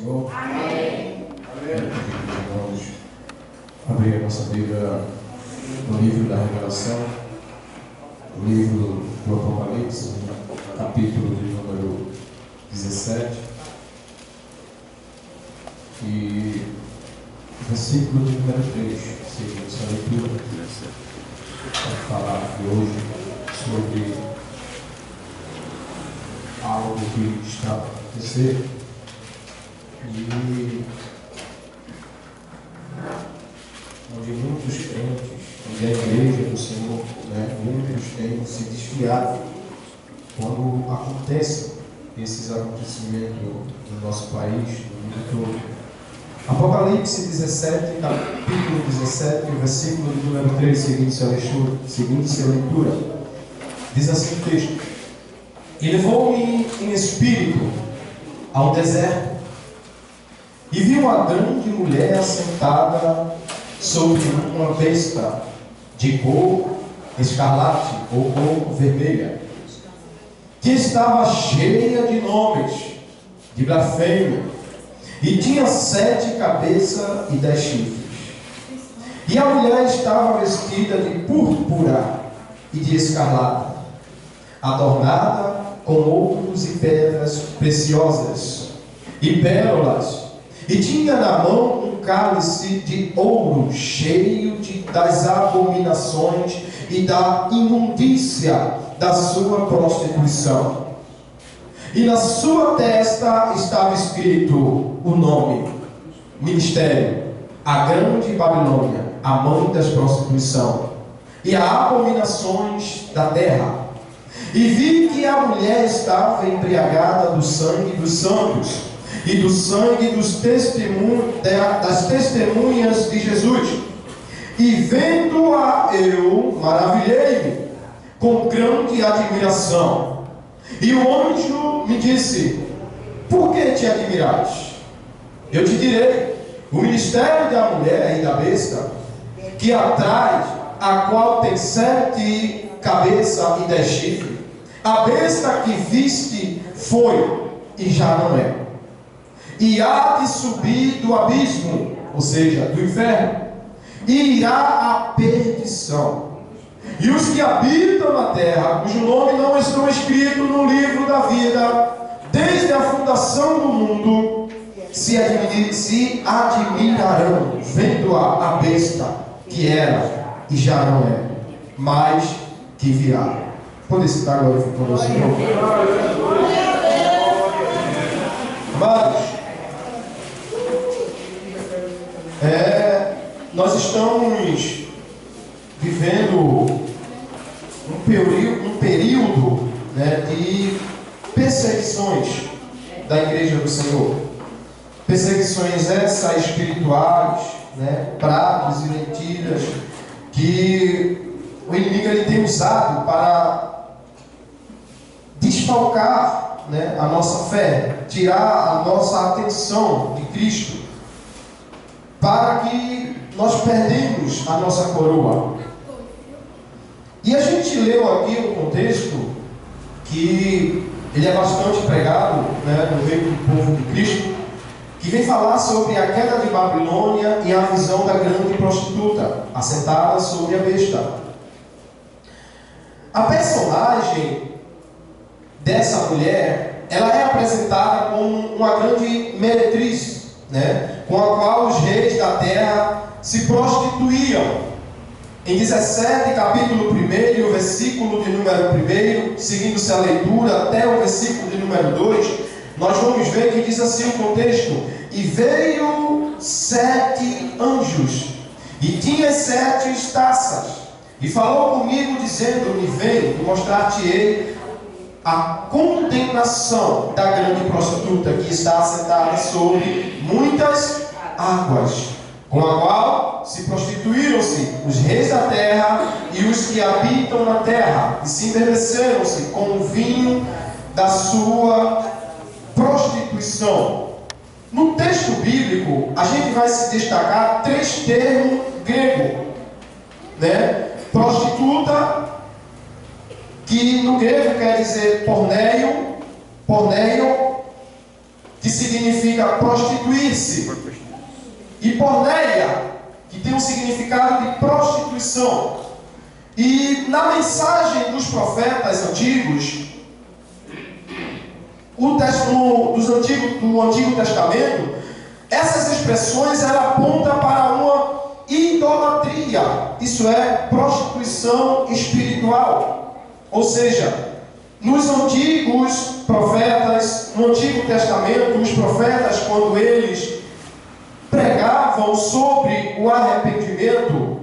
Senhor. Amém. Vamos abrir a nossa Bíblia no livro da Revelação, no livro do Apocalipse, capítulo de número 17, e versículo de número 3, segundo essa leitura, para falar aqui hoje sobre algo que está a acontecer. E onde muitos crentes, onde a igreja do Senhor, muitos têm se desviado quando acontecem esses acontecimentos no nosso país, no mundo todo. Apocalipse 17, capítulo 17, versículo de número 3, seguinte sua leitura, diz assim o texto: E levou-me em espírito ao deserto, e vi uma grande mulher sentada sobre uma besta de cor escarlate ou cor vermelha, que estava cheia de nomes, de blasfêmia, e tinha 7 cabeças e 10 chifres. E a mulher estava vestida de púrpura e de escarlate, adornada com ouros e pedras preciosas e pérolas, e tinha na mão um cálice de ouro cheio das abominações e da imundícia da sua prostituição. E na sua testa estava escrito o nome: Ministério, a grande Babilônia, a mãe das prostituição e as abominações da terra. E vi que a mulher estava embriagada do sangue dos santos e do sangue das testemunhas de Jesus. E vendo-a eu, maravilhei-me com grande admiração. E o anjo me disse: Por que te admirais? Eu te direi: o ministério da mulher e da besta, que atrás, a qual tem 7 cabeças e 10 chifres. A besta que viste foi e já não é, e há de subir do abismo, ou seja, do inferno, e irá à perdição. E os que habitam na terra, cujo nome não estão escrito no livro da vida, desde a fundação do mundo, se admirarão, vendo a besta que era e já não é, mas que virá. Pode citar glorificando o Senhor. Amados, nós estamos vivendo um período de perseguições da Igreja do Senhor. Perseguições essas espirituais, pragas e mentiras que o inimigo ele tem usado para desfalcar a nossa fé, tirar a nossa atenção de Cristo, para que nós perdemos a nossa coroa. E a gente leu aqui um contexto que ele é bastante pregado no meio do povo de Cristo, que vem falar sobre a queda de Babilônia e a visão da grande prostituta assentada sobre a besta. A personagem dessa mulher, ela é apresentada como uma grande meretriz, com a qual os reis da terra se prostituíam. Em 17, capítulo 1, versículo de número 1, seguindo-se a leitura até o versículo de número 2, nós vamos ver que diz assim o contexto: E veio 7 anjos, e tinha 7 taças, e falou comigo, dizendo-me: Vem, e mostrar-te-ei a condenação da grande prostituta, que está assentada sobre muitas águas, com a qual se prostituíram-se os reis da terra e os que habitam na terra, e se embebeceram-se com o vinho da sua prostituição. No texto bíblico, a gente vai se destacar 3 termos gregos, Prostituta, que no grego quer dizer porneio, que significa prostituir-se, e porneia, que tem um significado de prostituição. E na mensagem dos profetas antigos, do Antigo Testamento, essas expressões ela apontam para uma idolatria, isso é, prostituição espiritual. Ou seja, nos antigos profetas, no Antigo Testamento, os profetas, quando eles pregavam sobre o arrependimento,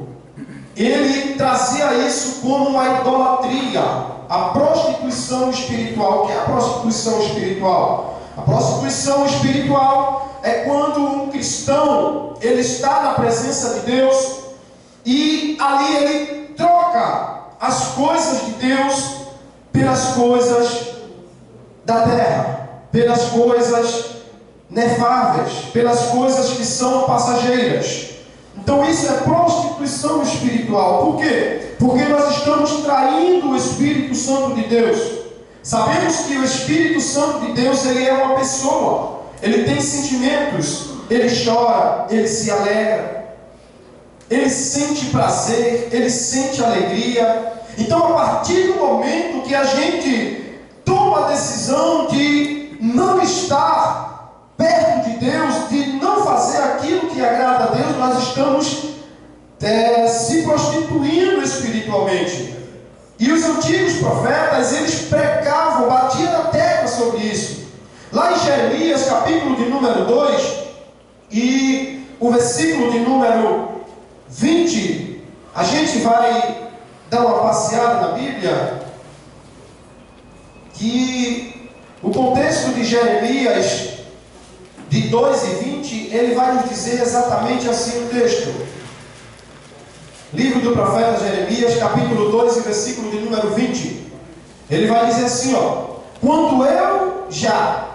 ele trazia isso como uma idolatria, a prostituição espiritual. O que é a prostituição espiritual? A prostituição espiritual é quando um cristão ele está na presença de Deus e ali ele troca as coisas de Deus pelas coisas da terra, pelas coisas inefáveis, pelas coisas que são passageiras. Então isso é prostituição espiritual. Por quê? Porque nós estamos traindo o Espírito Santo de Deus. Sabemos que o Espírito Santo de Deus, ele é uma pessoa. Ele tem sentimentos. Ele chora, ele se alegra, ele sente prazer, ele sente alegria. Então, a partir do momento que a gente toma a decisão de não estar perto de Deus, de não fazer aquilo que agrada a Deus, nós estamos se prostituindo espiritualmente. E os antigos profetas, eles pregavam, batiam na tecla sobre isso. Lá em Jeremias, capítulo de número 2, e o versículo de número 20, a gente vai dar uma passeada na Bíblia, que o contexto de Jeremias, de 2 e 20, ele vai nos dizer exatamente assim o texto. Livro do profeta Jeremias, capítulo 2 e versículo de número 20. Ele vai dizer assim, quando eu já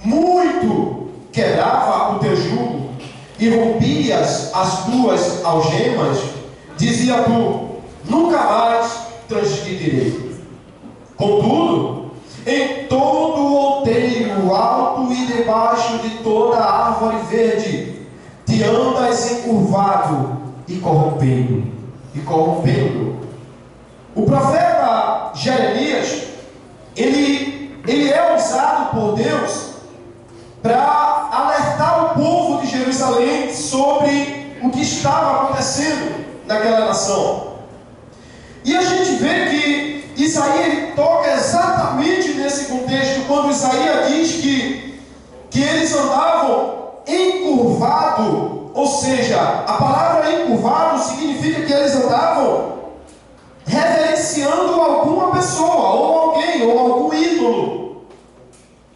muito quebrava o teu jugo e rompias as tuas algemas, dizia tu, nunca mais transgredirei. Contudo, em todo o outeiro alto e debaixo de toda árvore verde, te andas encurvado e corrompendo. O profeta Jeremias, ele é usado por Deus para alertar o povo de Jerusalém sobre o que estava acontecendo naquela nação. E a gente vê que Isaías ele toca exatamente nesse contexto, quando Isaías diz que eles andavam encurvado. Ou seja, a palavra encurvado significa que eles andavam reverenciando alguma pessoa, ou alguém, ou algum ídolo.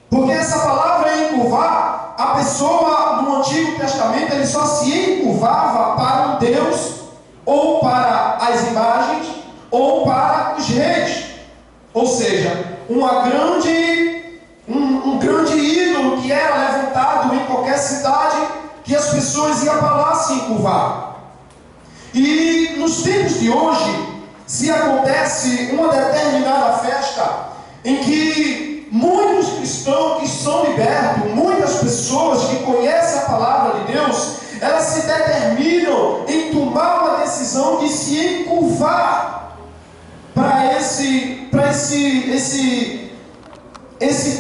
Porque essa palavra encurvar, a pessoa no Antigo Testamento, ele só se encurvava para um Deus, ou para as imagens, ou para os reis. Ou seja, um grande ídolo que era levantado em qualquer cidade, que as pessoas iam para lá se encurvar. E nos tempos de hoje, se acontece uma determinada festa em que muitos cristãos que são libertos, muitas pessoas que conhecem a palavra de Deus, elas se determinam em tomar uma decisão de se encurvar para esse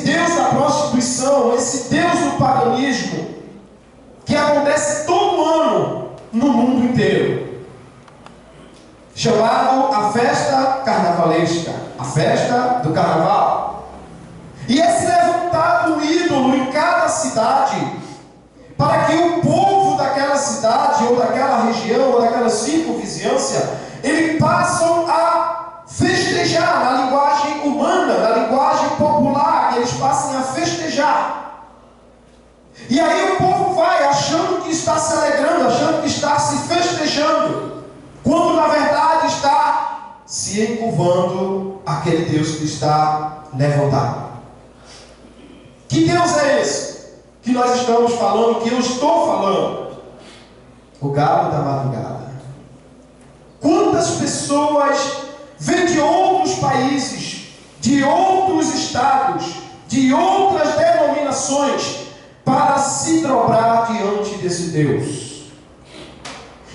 Deus da prostituição, esse Deus do paganismo, que acontece todo ano no mundo inteiro, chamado a festa carnavalesca, a festa do carnaval. E é se levantado um ídolo em cada cidade, para que o povo daquela cidade, ou daquela região, ou daquela circunvizinhança, eles passam a festejar na linguagem humana, na linguagem popular, eles passam a festejar. E aí o povo vai achando que está se alegrando, achando que está se festejando, quando na verdade está se encurvando aquele Deus que está levantado. Que Deus é esse que nós estamos falando, que eu estou falando? O galo da madrugada. Quantas pessoas vêm de outros países, de outros estados, de outras denominações, para se dobrar diante desse Deus.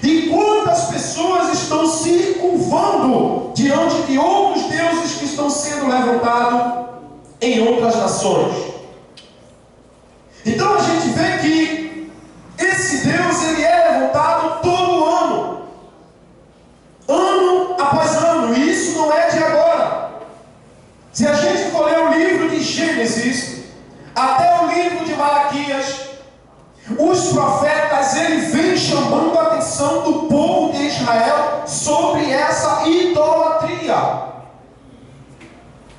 E quantas pessoas estão se curvando diante de outros deuses que estão sendo levantados em outras nações. Então a gente vê que esse Deus, ele é levantado todo ano, ano após ano, e isso não é de agora. Se a gente for ler o livro de Gênesis até o livro de Malaquias, os profetas, ele vem chamando a atenção do povo de Israel sobre essa idolatria.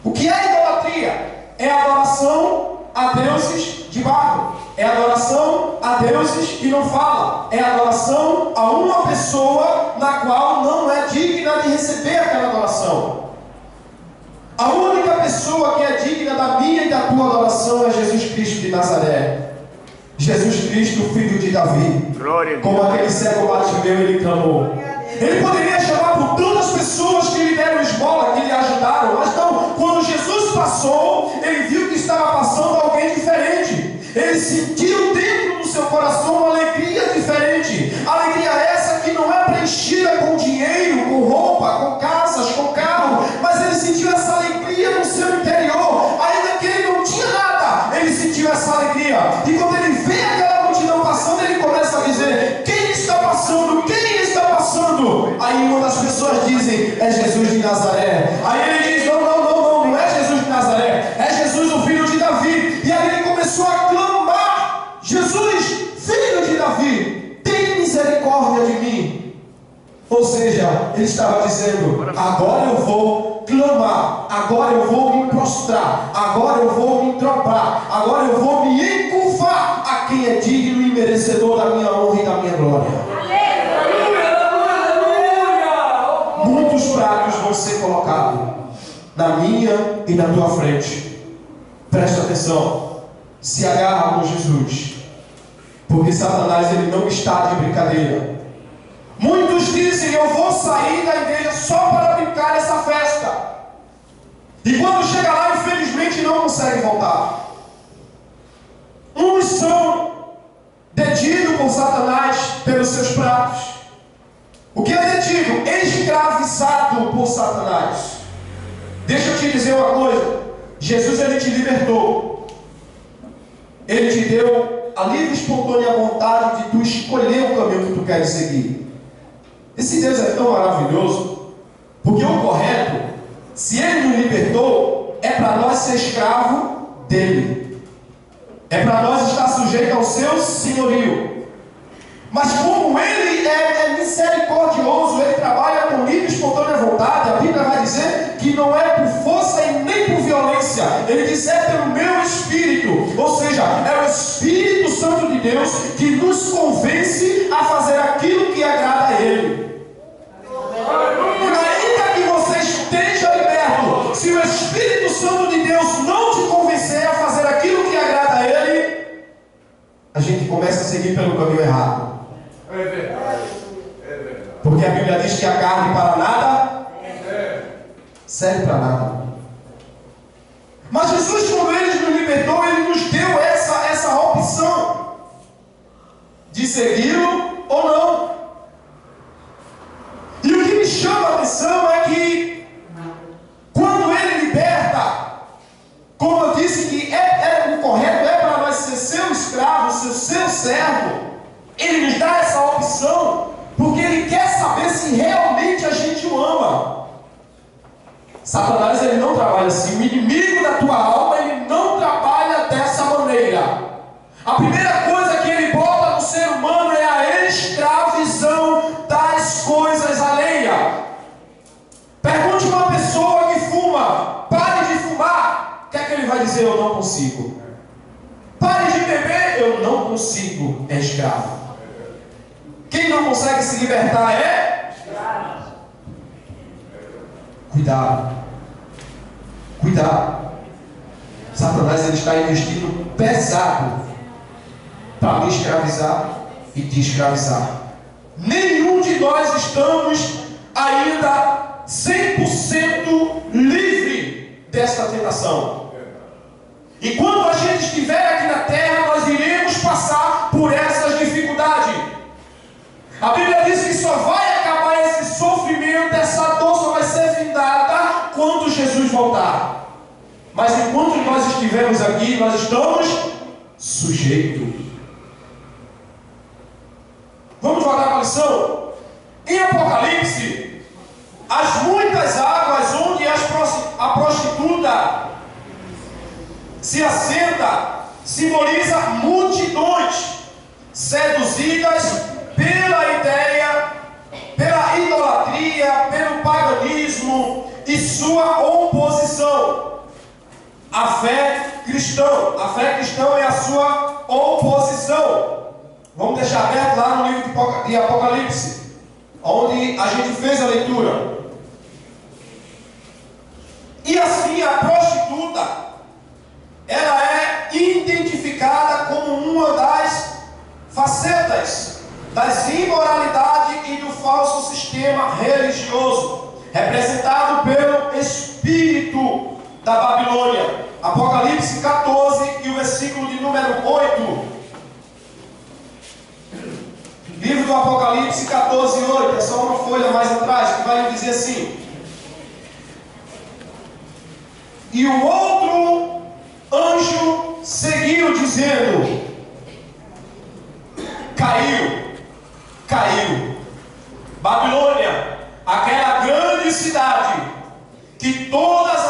O que é idolatria? É adoração a deuses de barro, é adoração a deuses que não falam, é adoração a uma pessoa na qual não é digna de receber aquela adoração. A única pessoa que é digna da minha e da tua adoração é Jesus Cristo de Nazaré. Jesus Cristo, filho de Davi. Como aquele cego Bartimeu, ele clamou. Ele poderia chamar por tantas pessoas que lhe deram esmola, que lhe ajudaram, mas não. Quando Jesus passou, ele viu que estava passando alguém diferente. Ele sentiu dentro do seu coração uma alegria diferente. Alegria essa que não é preenchida com dinheiro, com roupa, com casas, com carro, mas ele sentiu essa alegria no seu interior. Ainda que ele não tinha nada, ele sentiu essa alegria. E quando ele vê aquela multidão passando, ele começa a dizer: quem está passando? Quem está passando? Aí uma das pessoas dizem: é Jesus de Nazaré. Aí ele diz: não é Jesus de Nazaré, é Jesus, o filho de Davi. E aí ele começou a clamar: Jesus, filho de Davi, tem misericórdia de mim. Ou seja, ele estava dizendo: agora eu vou clamar, agora eu vou me prostrar, agora eu vou me dobrar, agora eu vou me encurvar a quem é digno e merecedor da minha honra e da minha glória. Muitos pratos vão ser colocados na minha e na tua frente. Presta atenção, se agarra com Jesus, porque Satanás, ele não está de brincadeira. Muitos dizem: eu vou sair da igreja só para brincar nessa festa. E quando chega lá, infelizmente não consegue voltar. Uns são detidos por Satanás pelos seus pratos. O que é detido? Escravizado por Satanás. Deixa eu te dizer uma coisa. Jesus, ele te libertou. Ele te deu a livre e espontânea vontade de tu escolher o caminho que tu queres seguir. Esse Deus é tão maravilhoso, porque o correto, se ele nos libertou, é para nós ser escravo dele, é para nós estar sujeito ao seu senhorio. Mas como ele é misericordioso, ele trabalha com livre e espontânea vontade. A Bíblia vai dizer que não é por força e nem por violência. Ele diz: é pelo meu Espírito. Ou seja, é o Espírito Santo de Deus que nos convence a fazer aquilo que agrada a ele. Ainda que você esteja liberto, se o Espírito Santo de Deus não te convencer a fazer aquilo que agrada a ele, a gente começa a seguir pelo caminho errado. É verdade. Porque a Bíblia diz que a carne para nada serve para nada. Mas Jesus, quando ele nos libertou, ele nos deu essa opção de segui-lo ou não. E o que me chama a atenção é que quando ele liberta, como eu disse que o correto é para nós ser seu escravo, seu servo, ele nos dá essa opção, porque ele quer saber se realmente a gente o ama. Satanás, ele não trabalha assim. O inimigo da tua alma, ele não trabalha dessa maneira. A primeira coisa que ele bota no ser humano é a escravidão das coisas alheias. Pergunte uma pessoa que fuma: pare de fumar. O que é que ele vai dizer? Eu não consigo. Pare de beber. Eu não consigo. É escravo. Quem não consegue se libertar é escravo. Cuidado. Cuidado. Satanás, ele está investindo pesado para me escravizar e te escravizar. Nenhum de nós estamos ainda 100% livre desta tentação. Enquanto a gente estiver aqui na terra, nós iremos passar por essas dificuldades. A Bíblia diz que só vai acabar esse sofrimento, essa dor só vai ser findada quando Jesus voltar. Mas enquanto nós estivermos aqui, nós estamos sujeitos. Vamos voltar para a lição? Em Apocalipse, as muitas águas onde a prostituta se assenta, simboliza multidões seduzidas pela ideia, pela idolatria, pelo paganismo e sua oposição à fé cristã. A fé cristã é a sua oposição. Vamos deixar aberto lá no livro de Apocalipse, onde a gente fez a leitura. E assim a prostituta, ela é identificada como uma das facetas das imoralidades e do falso sistema religioso, representado pelo espírito da Babilônia. Apocalipse 14 e o versículo de número 8. Livro do Apocalipse 14, 8. É só uma folha mais atrás que vai dizer assim: e o outro anjo seguiu dizendo: caiu, Babilônia, aquela grande cidade que todas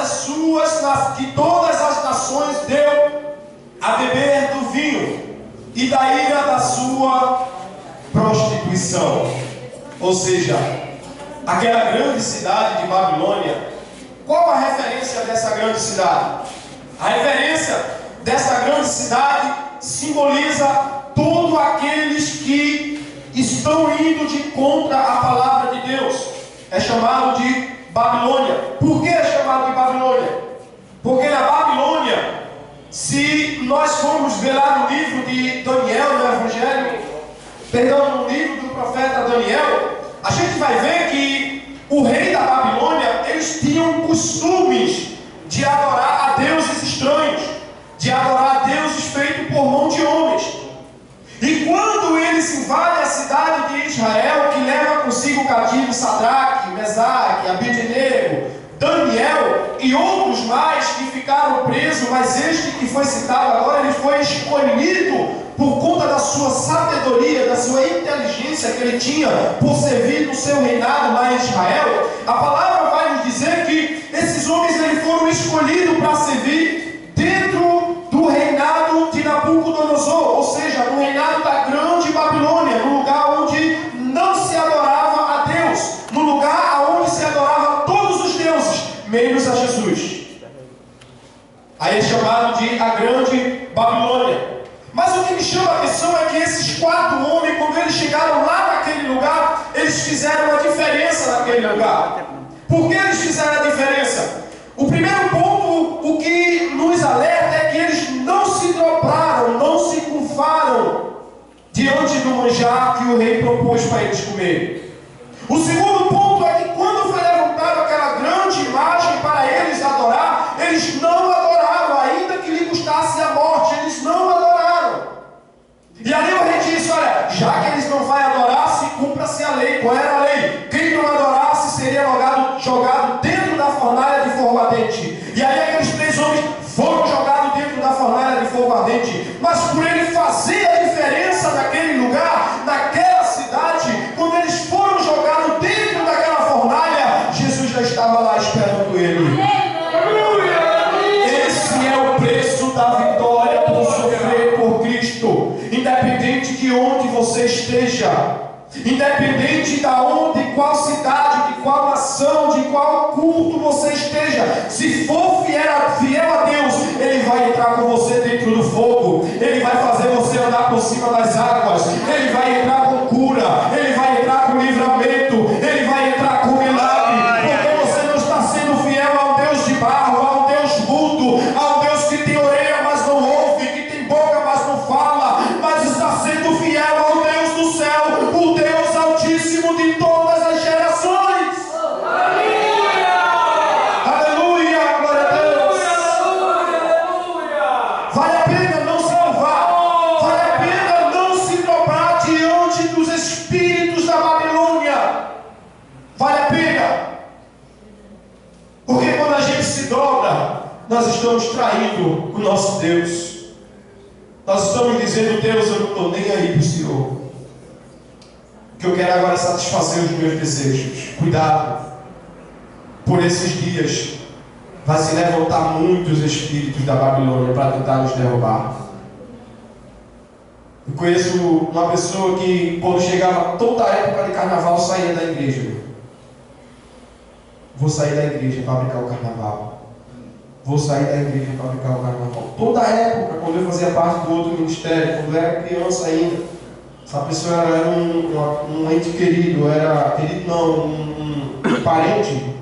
as nações deu a beber do vinho e da ira da sua prostituição. Ou seja, aquela grande cidade de Babilônia. Qual a referência dessa grande cidade? A referência dessa grande cidade simboliza todos aqueles que estão indo de contra a palavra de Deus. É chamado de Babilônia. Por que é chamado de Babilônia? Porque na Babilônia, se nós formos ver lá no livro de Daniel, no Evangelho, no livro do profeta Daniel, a gente vai ver que o rei da Babilônia, eles tinham costumes de adorar a deuses estranhos, de adorar a deuses feitos por mão de homens. E quando eles invadem a cidade de Israel, que leva consigo cativo Sadraque, Mesaque, Abednego, Daniel e outros mais que ficaram presos, mas este que foi citado agora, ele foi escolhido por conta da sua sabedoria, da sua inteligência que ele tinha por servir no seu reinado lá em Israel. A palavra vai nos dizer que esses homens eles foram escolhidos para servir dentro do reinado de Nabucodonosor, ou seja, no reinado da grande Babilônia, no lugar onde não se adorava a Deus, no lugar onde se adorava todos os deuses, menos a Jesus. Aí é chamado de a grande Babilônia. Mas o que me chama a atenção é que esses 4 homens, quando eles chegaram lá naquele lugar, eles fizeram uma diferença naquele lugar. Por que eles fizeram a diferença? O primeiro ponto, o que nos alerta é que eles não se dobraram, não se curvaram diante do manjar que o rei propôs para eles comerem. O segundo ponto é que quando foi levantada aquela grande imagem para eles adorar, eles não adoraram, ainda que lhe custasse a morte, eles não adoraram. E ali o rei disse: olha, já que eles não vão adorar, se cumpra-se a lei. Qual era a lei? Quem não adorasse seria jogado dentro da fornalha de fogo ardente. E aí aqueles 3 homens foram jogados dentro da fornalha de fogo ardente. Mas por ele fazer a diferença naquele lugar, naquela cidade, quando eles foram jogados dentro daquela fornalha, Jesus já estava lá esperando ele. Esse é o preço da vitória por sofrer por Cristo. Independente de onde você esteja, independente de onde, de qual cidade, de qual nação, de qual culto você esteja, se for fiel a Deus, Ele vai entrar com você dentro do fogo, Ele vai fazer você andar por cima das águas, Ele vai entrar com cura, Ele vai entrar com livramento, Ele vai entrar com milagre, porque você não está sendo fiel ao Deus de barro, ao Deus mudo, ao Deus que tem orelha, mas não ouve, que tem boca, mas não fala, mas está sendo fiel ao Deus do céu, o Deus Altíssimo de todas as gerações. Aleluia, glória a Deus. estamos traindo o nosso Deus. Nós estamos dizendo: Deus, eu não estou nem aí para o Senhor. O que eu quero agora é satisfazer os meus desejos. Cuidado, por esses dias vai se levantar muitos espíritos da Babilônia para tentar nos derrubar. Eu conheço uma pessoa que, quando chegava toda a época de carnaval, saía da igreja. Vou sair da igreja para brincar o carnaval. Vou sair da igreja para brincar o carnaval. Toda a época, quando eu fazia parte do outro ministério, quando eu era criança ainda, essa pessoa era um ente querido, um parente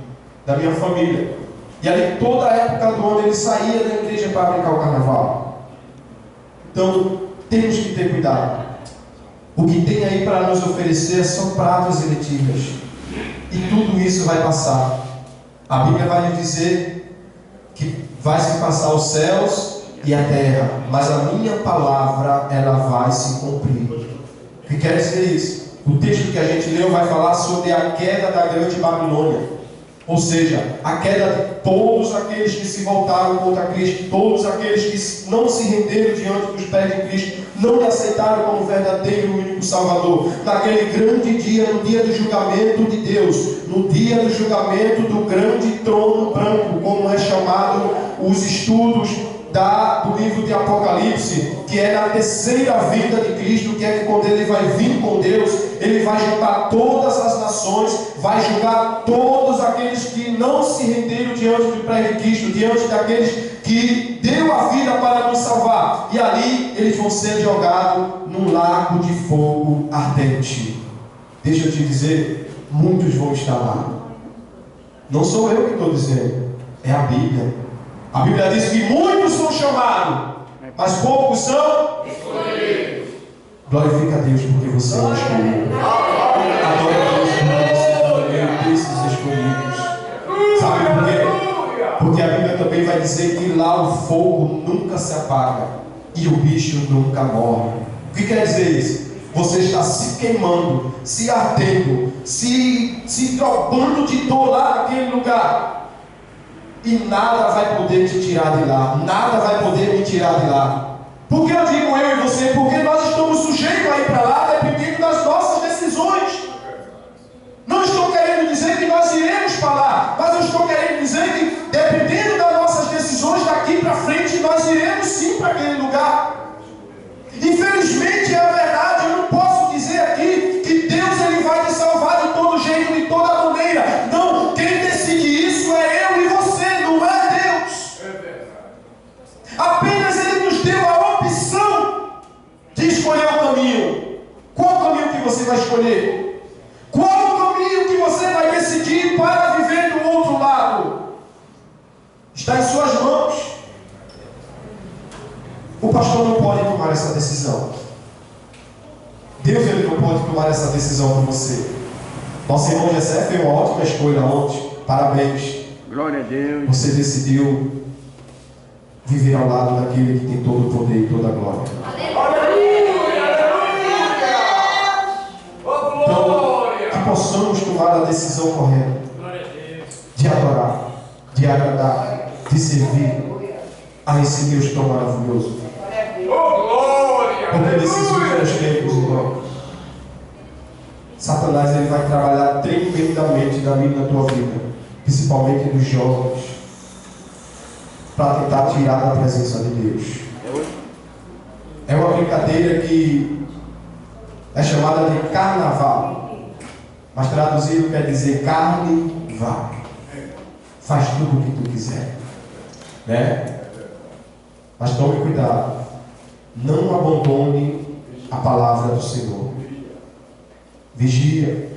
da minha família. E ali toda a época do ano ele saía da igreja para brincar o carnaval. Então temos que ter cuidado. O que tem aí para nos oferecer são pratos e lentilhas. E tudo isso vai passar. A Bíblia vai nos dizer que vai se passar os céus e a terra, mas a minha palavra, ela vai se cumprir. O que quer dizer isso? O texto que a gente leu vai falar sobre a queda da grande Babilônia. Ou seja, a queda de todos aqueles que se voltaram contra Cristo, todos aqueles que não se renderam diante dos pés de Cristo, não lhe aceitaram como verdadeiro e único Salvador. Naquele grande dia, no dia do julgamento de Deus, no dia do julgamento do grande trono branco, como é chamado os estudos do livro de Apocalipse, que é na terceira vinda de Cristo, que é quando ele vai vir com Deus, ele vai juntar todas as nações, vai julgar todos aqueles que não se renderam diante do pé de Cristo, diante daqueles que deu a vida para nos salvar, e ali eles vão ser jogados num lago de fogo ardente. Deixa eu te dizer, muitos vão estar lá. Não sou eu que estou dizendo, é a Bíblia. A Bíblia diz que muitos são chamados, mas poucos são escolhidos. Glorifica a Deus porque você é um escolhido. Adora a Deus porque você também é desses escolhidos. Sabe por quê? Porque a Bíblia também vai dizer que lá o fogo nunca se apaga e o bicho nunca morre. O que quer dizer isso? Você está se queimando, se ardendo, se trocando de dor lá naquele lugar. E nada vai poder te tirar de lá. Nada vai poder me tirar de lá. Por que eu digo eu e você? Porque nós estamos sujeitos a ir para lá dependendo das nossas decisões. Não estou querendo dizer que nós iremos para lá, mas eu estou querendo dizer que dependendo das nossas decisões daqui para frente, nós iremos sim para aquele lugar. Infelizmente é a verdade. Eu não posso dizer aqui que Deus ele vai te salvar de todo jeito, de toda maneira. Não, quem decide isso é eu e você, não é Deus. Apenas Ele nos deu a opção de escolher o caminho. Qual o caminho que você vai escolher? Qual o caminho que você vai decidir para viver do outro lado? Está em suas mãos. O pastor não pode tomar essa decisão. Deus ele não pode tomar essa decisão por você. Nosso irmão Jessé fez uma ótima escolha ontem. Parabéns. Glória a Deus. Você decidiu viver ao lado daquele que tem todo o poder e toda a glória. Então, que possamos tomar a decisão correta de adorar, de agradar, de servir a esse Deus tão maravilhoso. Porque nesses últimos tempos, irmão, Satanás ele vai trabalhar tremendamente na minha e na tua vida, principalmente dos jovens, para tentar tirar da presença de Deus. É uma brincadeira que é chamada de carnaval, mas traduzido quer dizer carne vá. Faz tudo o que tu quiser, né? Mas tome cuidado, não abandone a palavra do Senhor. Vigia,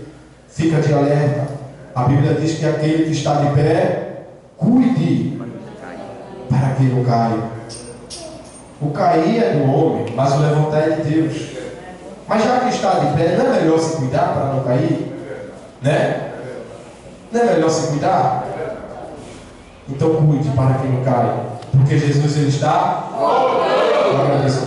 fica de alerta. A Bíblia diz que aquele que está de pé, cuide para que não caia. O cair é do homem, mas o levantar é de Deus. Mas já que está de pé, não é melhor se cuidar para não cair? Né? Não é melhor se cuidar? Então cuide para que não caia, porque Jesus ele está. Eu agradeço a